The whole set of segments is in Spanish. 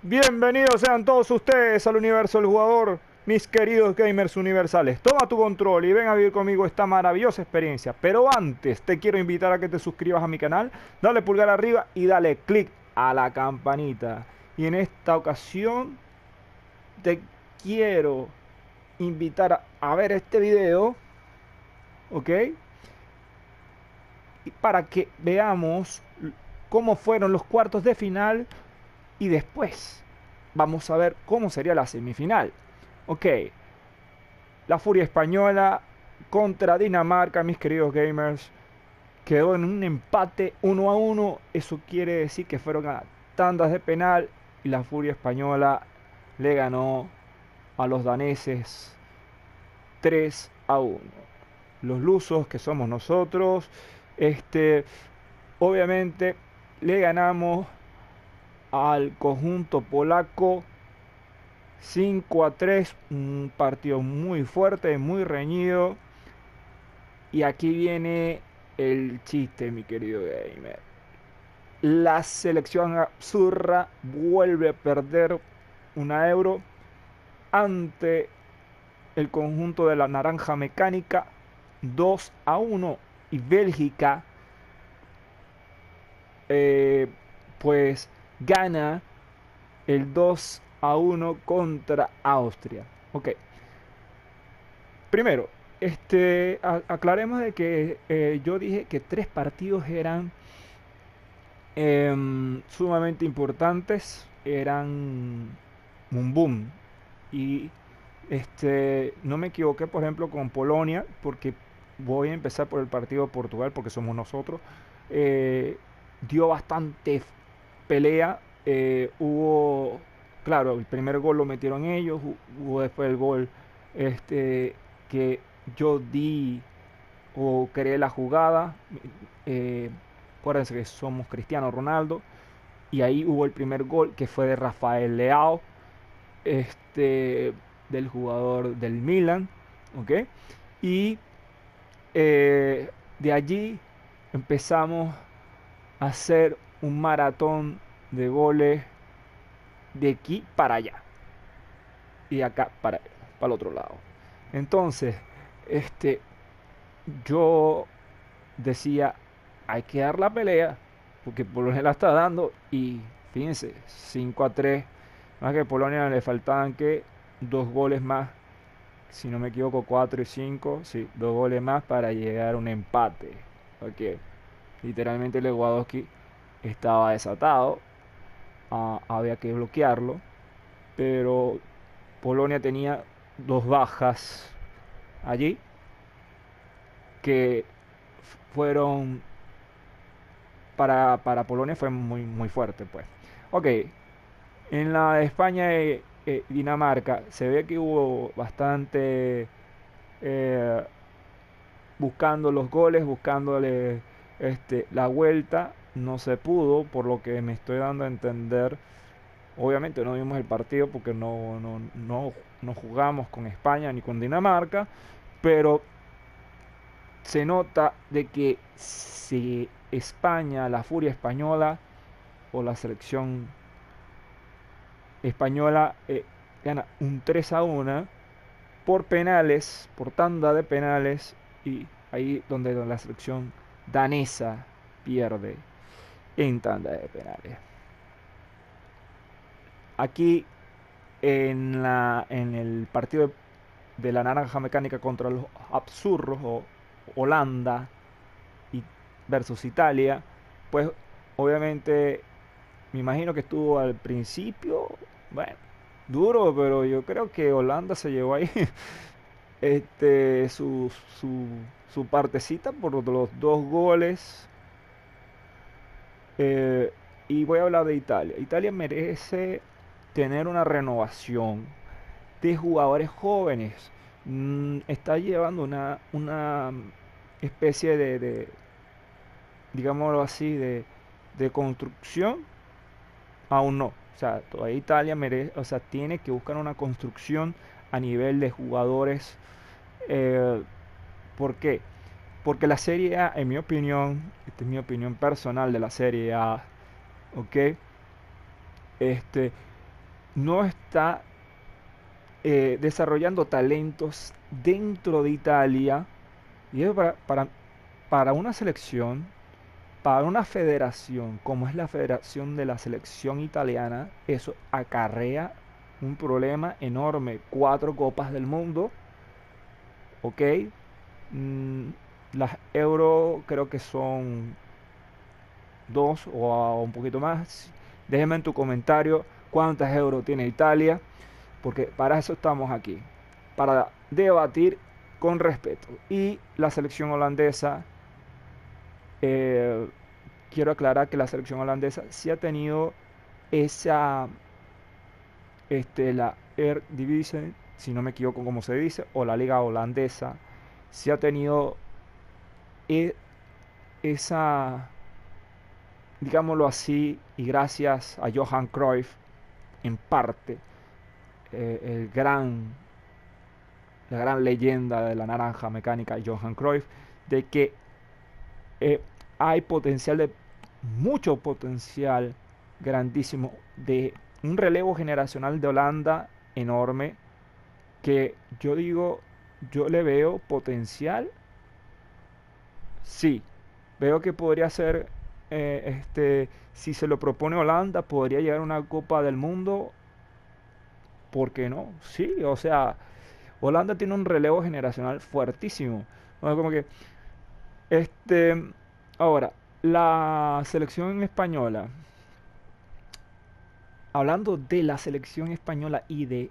Bienvenidos sean todos ustedes al universo del jugador, mis queridos gamers universales. Toma tu control y ven a vivir conmigo esta maravillosa experiencia. Pero antes te quiero invitar a que te suscribas a mi canal, dale pulgar arriba y dale click a la campanita. Y en esta ocasión te quiero invitar a ver este video, ¿ok? Y para que veamos cómo fueron los cuartos de final y después vamos a ver cómo sería la semifinal. Ok, la Furia Española contra Dinamarca, mis queridos gamers, quedó en un empate 1-1. Eso quiere decir que fueron a tandas de penal y la Furia Española le ganó a los daneses 3-1. Los lusos, que somos nosotros, obviamente le ganamos al conjunto polaco 5-3, un partido muy fuerte, muy reñido. Y aquí viene el chiste, mi querido gamer. La selección absurda vuelve a perder una Euro ante el conjunto de la Naranja Mecánica 2-1. Y Bélgica, eh, pues gana el 2-1 contra Austria. Ok, primero, aclaremos de que yo dije que tres partidos eran sumamente importantes, eran un boom. Y no me equivoqué, por ejemplo, con Polonia, porque voy a empezar por el partido de Portugal, porque somos nosotros. Eh, dio bastante pelea. Hubo, claro, el primer gol lo metieron ellos, hubo después el gol que yo di o creé la jugada. Eh, Acuérdense que somos Cristiano Ronaldo. Y ahí hubo el primer gol que fue de Rafael Leao, este, del jugador del Milan. ¿Ok? Y de allí empezamos a hacer un maratón de goles de aquí para allá y de acá para el otro lado. Entonces, este, yo decía, hay que dar la pelea, porque Polonia la está dando y fíjense, 5-3, más que a Polonia le faltaban que dos goles más, si no me equivoco, 4 y 5, sí, dos goles más para llegar a un empate, porque literalmente Lewandowski estaba desatado, había que bloquearlo, pero Polonia tenía dos bajas allí que fueron para Polonia fue muy fuerte, pues. Ok, en la de España y Dinamarca se ve que hubo bastante eh, buscando los goles, buscándole la vuelta. No se pudo, por lo que me estoy dando a entender. Obviamente no vimos el partido porque no jugamos con España ni con Dinamarca, pero se nota de que si España, la furia española o la selección española gana un 3-1 por penales, por tanda de penales, y ahí donde la selección danesa pierde en tanda de penales. Aquí en el partido de la Naranja Mecánica contra los Absurros o Holanda y versus Italia, pues obviamente me imagino que estuvo al principio, bueno, duro, pero yo creo que Holanda se llevó ahí este, su, su, su partecita por los dos goles. Eh, y voy a hablar de Italia. Italia merece tener una renovación de jugadores jóvenes. Está llevando una especie digámoslo así, de construcción. Aún no. O sea, todavía Italia merece, o sea, tiene que buscar una construcción a nivel de jugadores. Eh, ¿Por qué? Porque la Serie A, en mi opinión, esta es mi opinión personal de la Serie A, ¿ok? Este, no está desarrollando talentos dentro de Italia. Y es para una selección, para una federación como es la Federación de la Selección Italiana, eso acarrea un problema enorme. 4 copas del mundo, ¿ok? Mm, las Euro creo que son 2 o un poquito más. Déjeme en tu comentario cuántas Euro tiene Italia, porque para eso estamos aquí, para debatir con respeto. Y la selección holandesa, eh, quiero aclarar que la selección holandesa sí ha tenido esa, la Eredivisie, si no me equivoco como se dice, o la liga holandesa, sí ha tenido e- esa, digámoslo así, y gracias a Johan Cruyff, en parte, el gran, la gran leyenda de la naranja mecánica, Johan Cruyff, de que eh, hay potencial de mucho potencial grandísimo de un relevo generacional de Holanda enorme que yo digo, yo le veo potencial, sí, veo que podría ser, si se lo propone Holanda, podría llegar a una Copa del Mundo, ¿por qué no? Sí, o sea, Holanda tiene un relevo generacional fuertísimo. Bueno, como que, este, ahora, la selección española, hablando de la selección española y de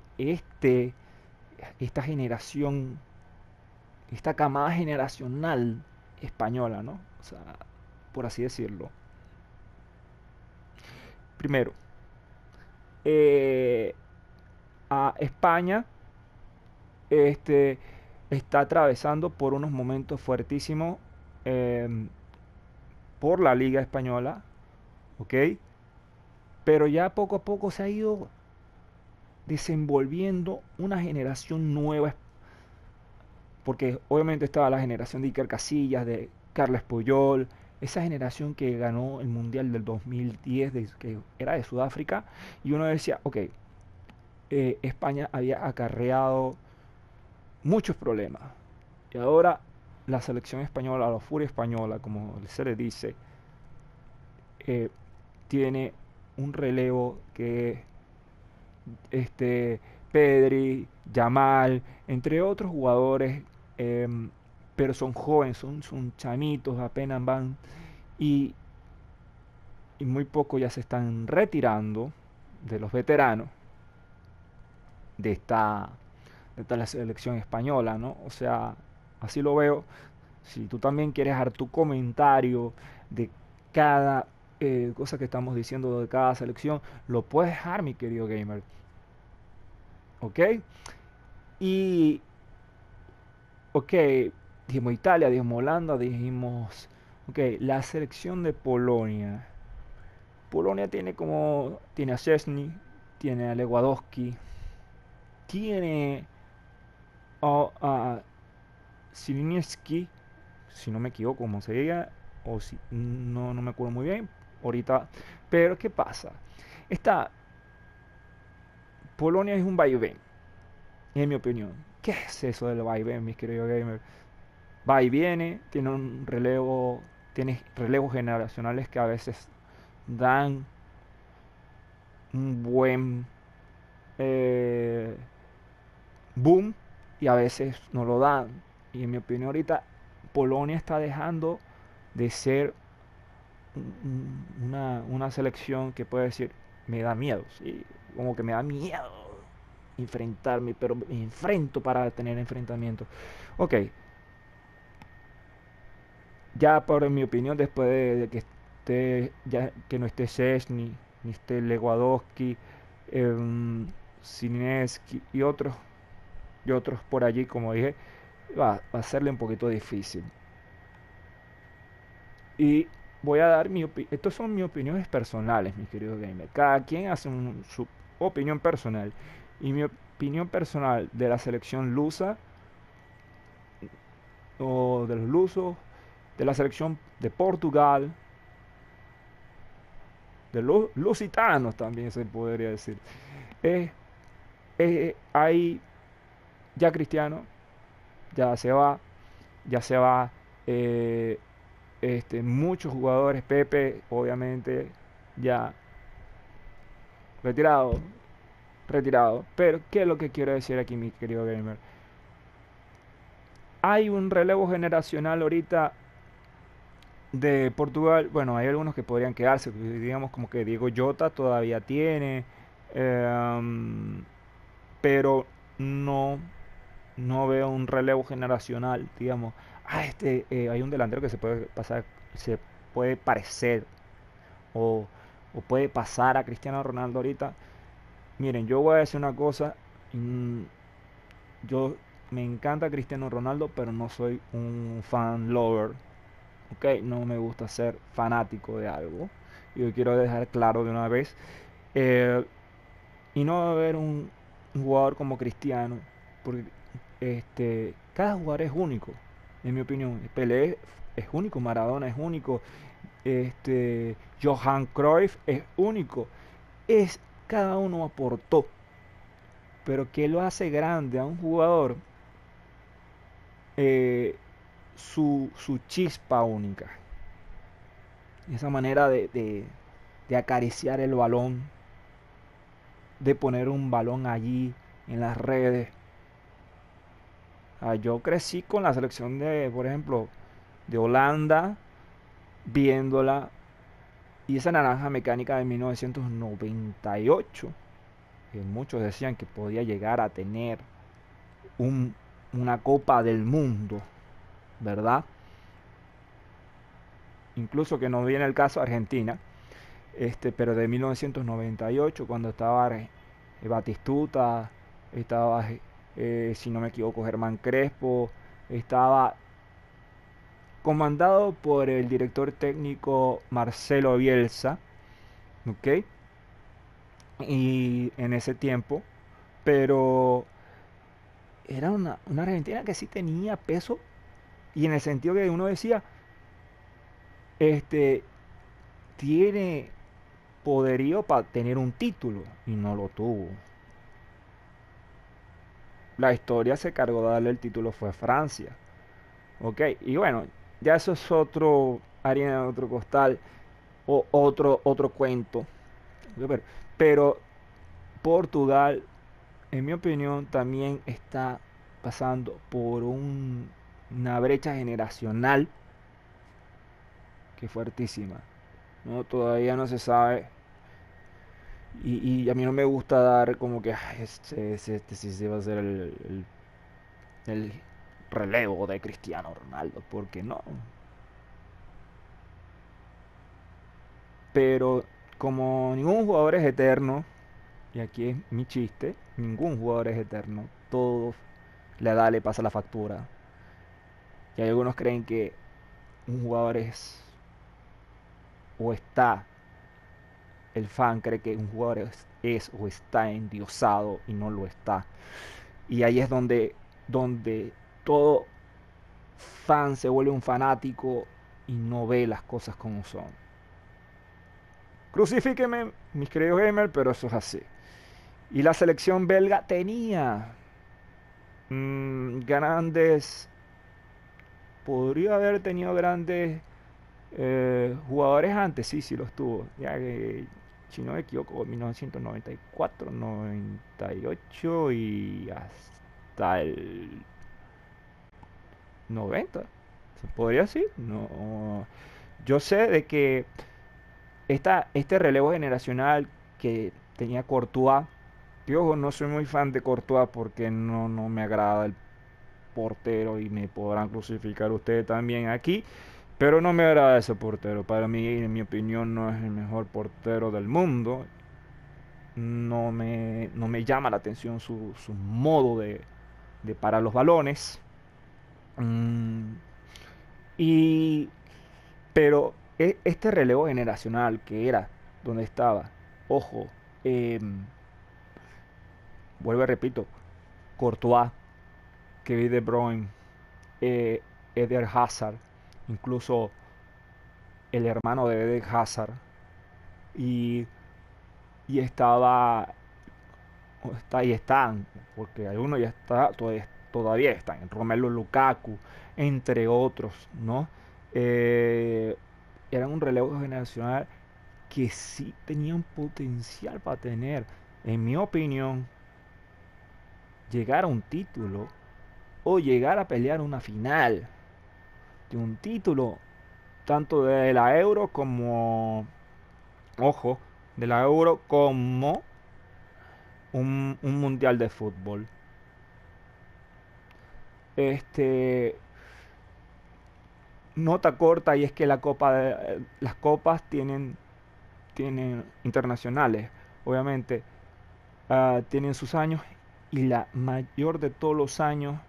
esta generación, esta camada generacional española, ¿no? O sea, por así decirlo. Primero, eh, a España este, está atravesando por unos momentos fuertísimos eh, por la Liga Española, ¿ok? Pero ya poco a poco se ha ido desenvolviendo una generación nueva, porque obviamente estaba la generación de Iker Casillas, de Carles Puyol, esa generación que ganó el Mundial del 2010, que era de Sudáfrica, y uno decía, ok, España había acarreado muchos problemas, y ahora la selección española, la furia española, como se le dice, eh, tiene un relevo que este, Pedri, Yamal, entre otros jugadores, em, pero son jóvenes, son chamitos, apenas van y, y muy poco ya se están retirando de los veteranos de esta la selección española, ¿no? O sea, así lo veo. Si tú también quieres dar tu comentario de cada cosa que estamos diciendo de cada selección, lo puedes dejar, mi querido gamer. ¿Ok? Y ok, dijimos Italia, dijimos Holanda, dijimos, ok, la selección de Polonia. Polonia tiene a Szczesny, tiene a Lewandowski, tiene a Zielinski, si no me equivoco, como se diga, o si, no me acuerdo muy bien, ahorita. Pero ¿qué pasa? Esta Polonia es un vaivén, en mi opinión. ¿Qué es eso del vaivén, mis queridos gamers? Va y viene, tiene relevos generacionales que a veces dan un buen eh, boom y a veces no lo dan. Y en mi opinión ahorita Polonia está dejando de ser una selección que puede decir, me da miedo, ¿sí? Como que me da miedo enfrentarme, pero me enfrento para tener enfrentamientos. Ok, ya por mi opinión, después de que ya que no esté Szczesny, ni esté Lewandowski, eh, Zielinski y otros por allí, como dije, va a serle un poquito difícil. Y voy a dar estos son mis opiniones personales, mis queridos gamers. Cada quien hace su opinión personal. Y mi opinión personal de la selección lusa o de los lusos, de la selección de Portugal, de los lusitanos también se podría decir. Es, hay ya Cristiano, ya se va, ya se va. eh, Muchos jugadores, Pepe, obviamente, ya retirado, retirado. Pero, ¿qué es lo que quiero decir aquí, mi querido gamer? Hay un relevo generacional ahorita de Portugal. Bueno, hay algunos que podrían quedarse, digamos como que Diego Jota todavía tiene, em, pero no, no veo un relevo generacional, digamos. Hay un delantero que se puede pasar, se puede parecer o, o puede pasar a Cristiano Ronaldo ahorita. Miren, yo voy a decir una cosa. mm, yo me encanta Cristiano Ronaldo, pero no soy un fan lover. Ok, no me gusta ser fanático de algo. Yo quiero dejar claro de una vez. eh, y no va a haber un jugador como Cristiano, porque cada jugador es único, en mi opinión. Pelé es único, Maradona es único, Johan Cruyff es único. Cada uno aportó, pero ¿qué lo hace grande a un jugador? Eh, su chispa única, esa manera de acariciar el balón, de poner un balón allí en las redes. Yo crecí con la selección de, por ejemplo, de Holanda, viéndola, y esa naranja mecánica de 1998, que muchos decían que podía llegar a tener un- una Copa del Mundo, ¿verdad? Incluso que no viene el caso Argentina, pero de 1998, cuando estaba Batistuta, estaba, si no me equivoco, Germán Crespo, estaba comandado por el director técnico Marcelo Bielsa, ¿ok? Y en ese tiempo, pero era una Argentina que sí tenía peso, y en el sentido que uno decía, este, tiene poderío para tener un título, y no lo tuvo. La historia se cargó de darle el título fue Francia, ¿ok? Y bueno, ya eso es otro harina de otro costal, o otro cuento. Pero Portugal, en mi opinión, también está pasando por una brecha generacional que es fuertísima, ¿no? Todavía no se sabe. Y a mí no me gusta dar como que "Ay, este sí se va a ser el relevo de Cristiano Ronaldo", porque no. Pero como ningún jugador es eterno, y aquí es mi chiste, ningún jugador es eterno, todos la edad le pasa la factura. Y hay algunos creen que un jugador es o está, el fan cree que un jugador es o está endiosado, y no lo está. Y ahí es donde todo fan se vuelve un fanático y no ve las cosas como son. Crucifíqueme, mis queridos gamers, pero eso es así. Y la selección belga tenía grandes, podría haber tenido grandes jugadores antes, sí, sí los tuvo. Ya que, si no me equivoco, 1994, 98 y hasta el 90. ¿Se podría decir? No. Yo sé de que este relevo generacional que tenía Courtois, que ojo, no soy muy fan de Courtois porque no me agrada el portero, y me podrán crucificar ustedes también aquí. Pero no me agrada ese portero. Para mí, en mi opinión, no es el mejor portero del mundo. No me llama la atención su modo de parar los balones. Mm, y, pero este relevo generacional que era donde estaba, ojo, em, vuelvo y repito, Courtois, Kevin De Bruyne, eh, Eder Hazard, incluso el hermano de Eder Hazard, y, y estaba ahí están, porque algunos ya está, todavía están, Romelu Lukaku, entre otros, ¿no? Eh, Eran un relevo generacional que sí tenían potencial para tener, en mi opinión, llegar a un título o llegar a pelear una final de un título, tanto de la Euro como, ojo, de la Euro como un mundial de fútbol. Este, nota corta y es que las copas tienen internacionales, obviamente, tienen sus años y la mayor de todos los años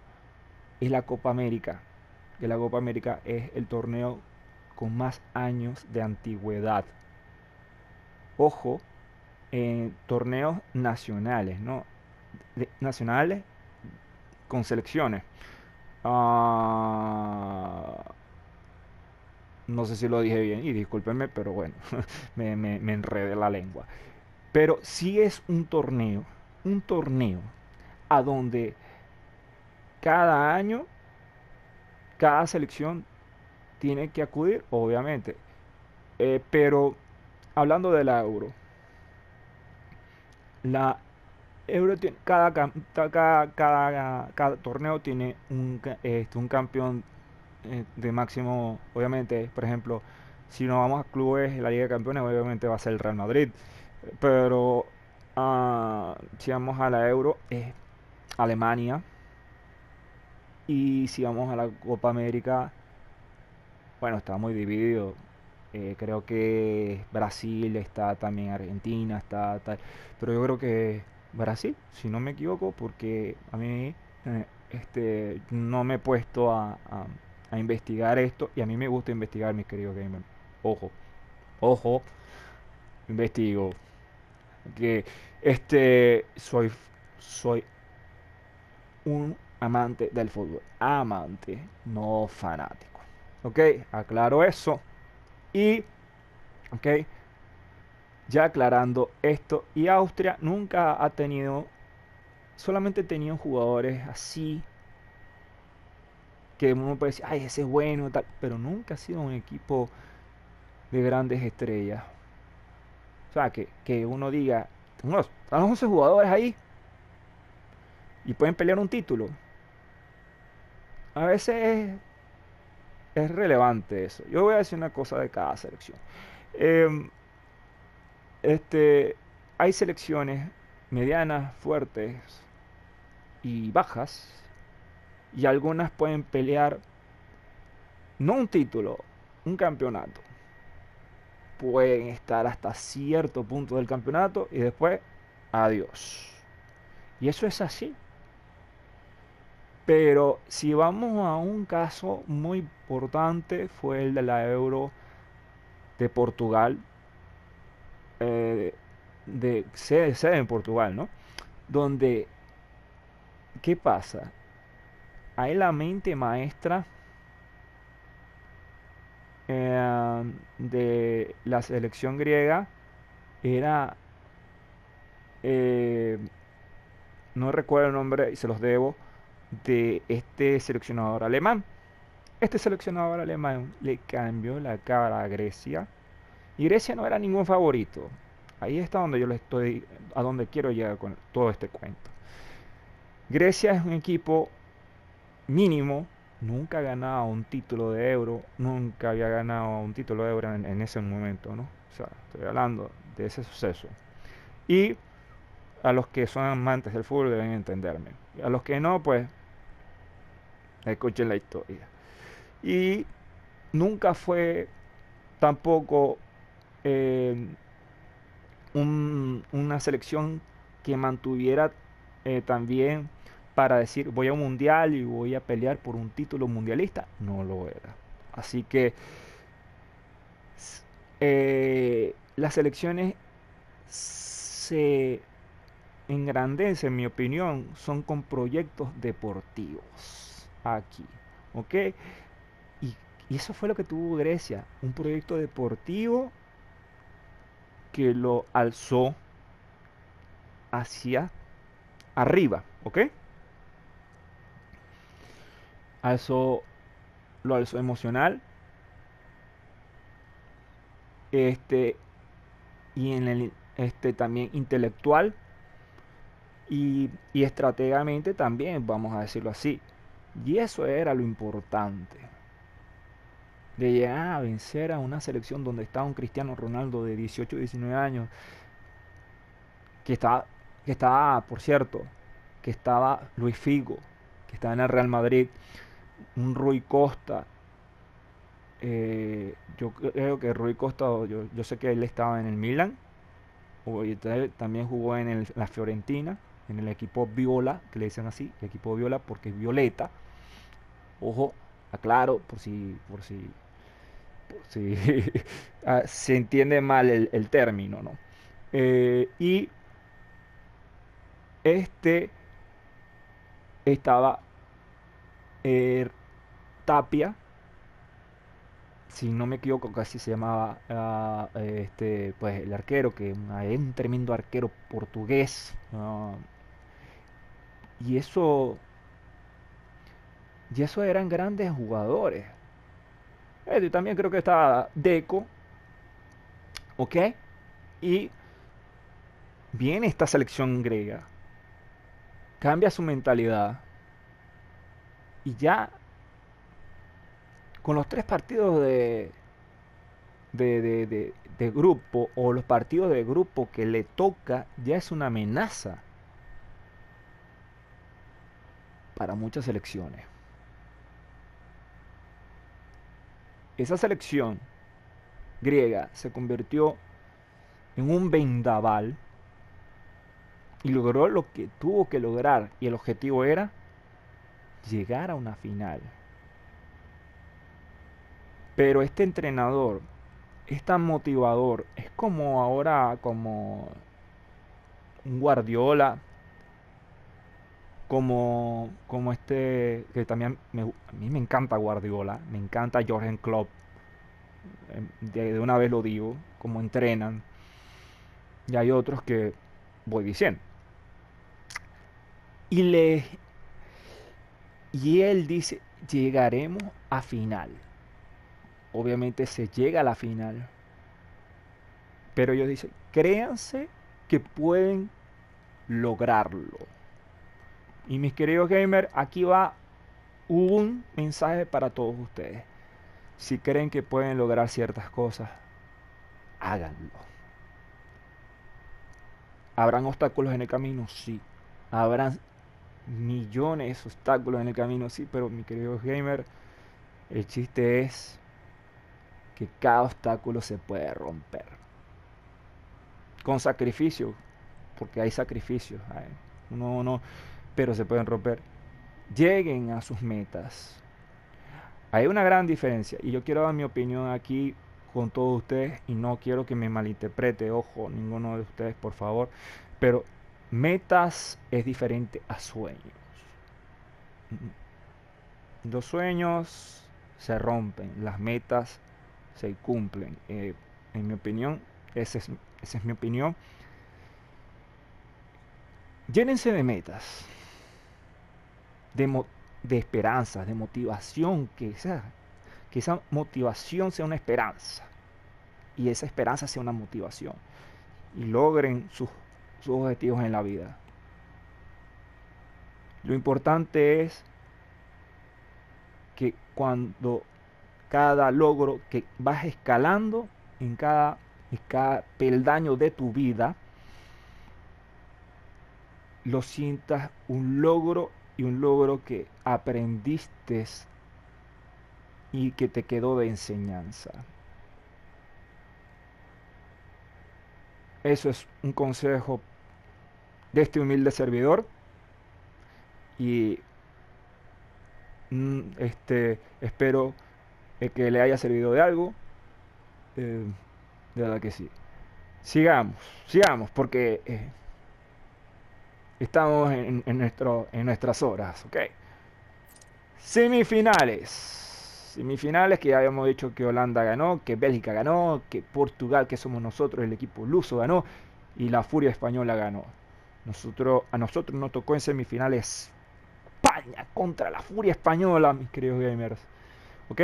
es la Copa América, que la Copa América es el torneo con más años de antigüedad. Ojo, en torneos nacionales, ¿no? Nacionales con selecciones. Ah, no sé si lo dije bien y discúlpenme, pero bueno, me enredé la lengua. Pero sí es un torneo a donde cada año, cada selección tiene que acudir, obviamente. Pero hablando de la Euro, la Euro tiene, cada torneo tiene un campeón de máximo, obviamente, por ejemplo, si nos vamos a clubes, la Liga de Campeones, obviamente va a ser el Real Madrid. Pero si vamos a la Euro, es Alemania. Y si vamos a la Copa América, bueno, está muy dividido. Creo que Brasil, está también Argentina, está tal. Pero yo creo que Brasil, si no me equivoco, porque a mí no me he puesto a investigar esto y a mí me gusta investigar, mis queridos gamers. Ojo, ojo, investigo. Que soy un amante del fútbol. Amante, no fanático. Ok, aclaro eso. Y, ok, ya aclarando esto, y Austria nunca ha tenido, solamente tenían jugadores así, que uno puede decir, ay, ese es bueno, tal, pero nunca ha sido un equipo de grandes estrellas. O sea, que uno diga, están los 11 jugadores ahí y pueden pelear un título. A veces es relevante eso. Yo voy a decir una cosa de cada selección. Em, este, Hay selecciones medianas, fuertes y bajas, y algunas pueden pelear no un título, un campeonato. Pueden estar hasta cierto punto del campeonato y después adiós. Y eso es así. Pero si vamos a un caso muy importante, fue el de la Euro de Portugal, eh, de sede en Portugal, ¿no? Donde, ¿qué pasa? Ahí la mente maestra de la selección griega era, eh, no recuerdo el nombre y se los debo, de este seleccionador alemán. Este seleccionador alemán le cambió la cara a Grecia y Grecia no era ningún favorito. Ahí está donde yo le estoy, a donde quiero llegar con todo este cuento. Grecia es un equipo mínimo, nunca ha ganado un título de Euro, nunca había ganado un título de Euro en ese momento, ¿no? O sea, estoy hablando de ese suceso. Y a los que son amantes del fútbol deben entenderme. A los que no, pues escuchen la historia. Y nunca fue tampoco eh, una selección que mantuviera también para decir voy a un mundial y voy a pelear por un título mundialista. No lo era. Así que las selecciones se engrandecen, en mi opinión, son con proyectos deportivos aquí. ¿Ok? Y, y eso fue lo que tuvo Grecia, un proyecto deportivo que lo alzó hacia arriba, ¿ok? Alzó, lo alzó emocional, este, y en el, también intelectual y estratégicamente también, vamos a decirlo así. Y eso era lo importante, de llegar a vencer a una selección donde estaba un Cristiano Ronaldo de 18, 19 años, que estaba, por cierto, que estaba Luis Figo, que estaba en el Real Madrid, un Rui Costa. Yo creo que Rui Costa, yo sé que él estaba en el Milan, y también jugó en la Fiorentina, en el equipo Viola, que le dicen así, el equipo Viola porque es violeta. Ojo, aclaro, por si se entiende mal el término, ¿no? Y este estaba eh, Tapia, si no me equivoco, casi se llamaba pues el arquero, que es un tremendo arquero portugués. Y eso, eran grandes jugadores. Y también creo que estaba Deco, ¿ok? Y viene esta selección griega, cambia su mentalidad y ya con los 3 partidos de grupo o los partidos de grupo que le toca, ya es una amenaza para muchas selecciones. Esa selección griega se convirtió en un vendaval y logró lo que tuvo que lograr, y el objetivo era llegar a una final. Pero este entrenador es tan motivador, es como ahora, como un Guardiola, como que también a mí me encanta Guardiola, me encanta Jürgen Klopp, de una vez lo digo, como entrenan, y hay otros que voy diciendo. Y, le, y él dice, llegaremos a final. Obviamente se llega a la final, pero ellos dicen, créanse que pueden lograrlo. Y mis queridos gamers, aquí va un mensaje para todos ustedes. Si creen que pueden lograr ciertas cosas, háganlo. ¿Habrán obstáculos en el camino? Sí. ¿Habrán millones de obstáculos en el camino? Sí, pero mi querido gamer, el chiste es que cada obstáculo se puede romper. Con sacrificio, porque hay sacrificios. No, pero se pueden romper. Lleguen a sus metas. Hay una gran diferencia y yo quiero dar mi opinión aquí con todos ustedes y no quiero que me malinterprete, ojo, ninguno de ustedes, por favor, pero metas es diferente a sueños. Los sueños se rompen, las metas se cumplen. En mi opinión, esa es mi opinión. Llénense de metas, de esperanzas, de motivación, que esa motivación sea una esperanza y esa esperanza sea una motivación y logren sus objetivos en la vida. Lo importante es que cuando cada logro que vas escalando en cada peldaño de tu vida, lo sientas un logro, y un logro que aprendiste y que te quedó de enseñanza. Eso es un consejo de este humilde servidor y espero que le haya servido de algo. De verdad que sí. Sigamos porque estamos en nuestras horas, ¿ok? Semifinales que ya habíamos dicho que Holanda ganó, que Bélgica ganó, que Portugal, que somos nosotros, el equipo luso, ganó, y la Furia Española ganó. A nosotros nos tocó en semifinales España contra la Furia Española, mis queridos gamers. ¿Ok?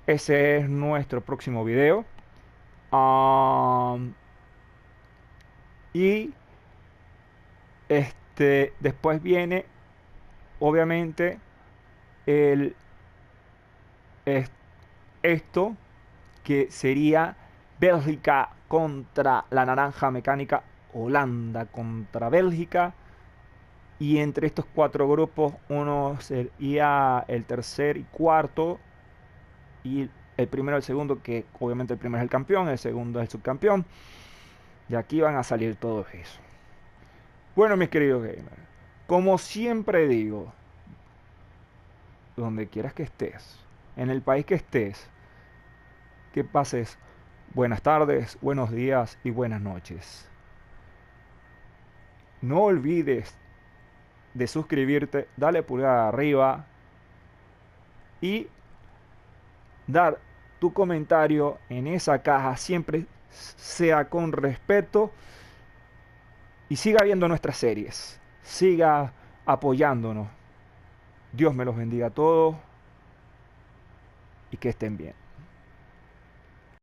Ese es nuestro próximo video. Um, y después viene, obviamente, el, es- esto que sería Bélgica contra la Naranja Mecánica, Holanda contra Bélgica. Y entre estos cuatro grupos, uno sería el tercer y cuarto. Y el primero y el segundo, que obviamente el primero es el campeón, el segundo es el subcampeón. Y aquí van a salir todos eso. Bueno, mis queridos gamers, como siempre digo, donde quieras que estés, en el país que estés, que pases buenas tardes, buenos días y buenas noches. No olvides de suscribirte, dale pulgar arriba y dar tu comentario en esa caja, siempre sea con respeto, y siga viendo nuestras series, siga apoyándonos. Dios me los bendiga a todos y que estén bien.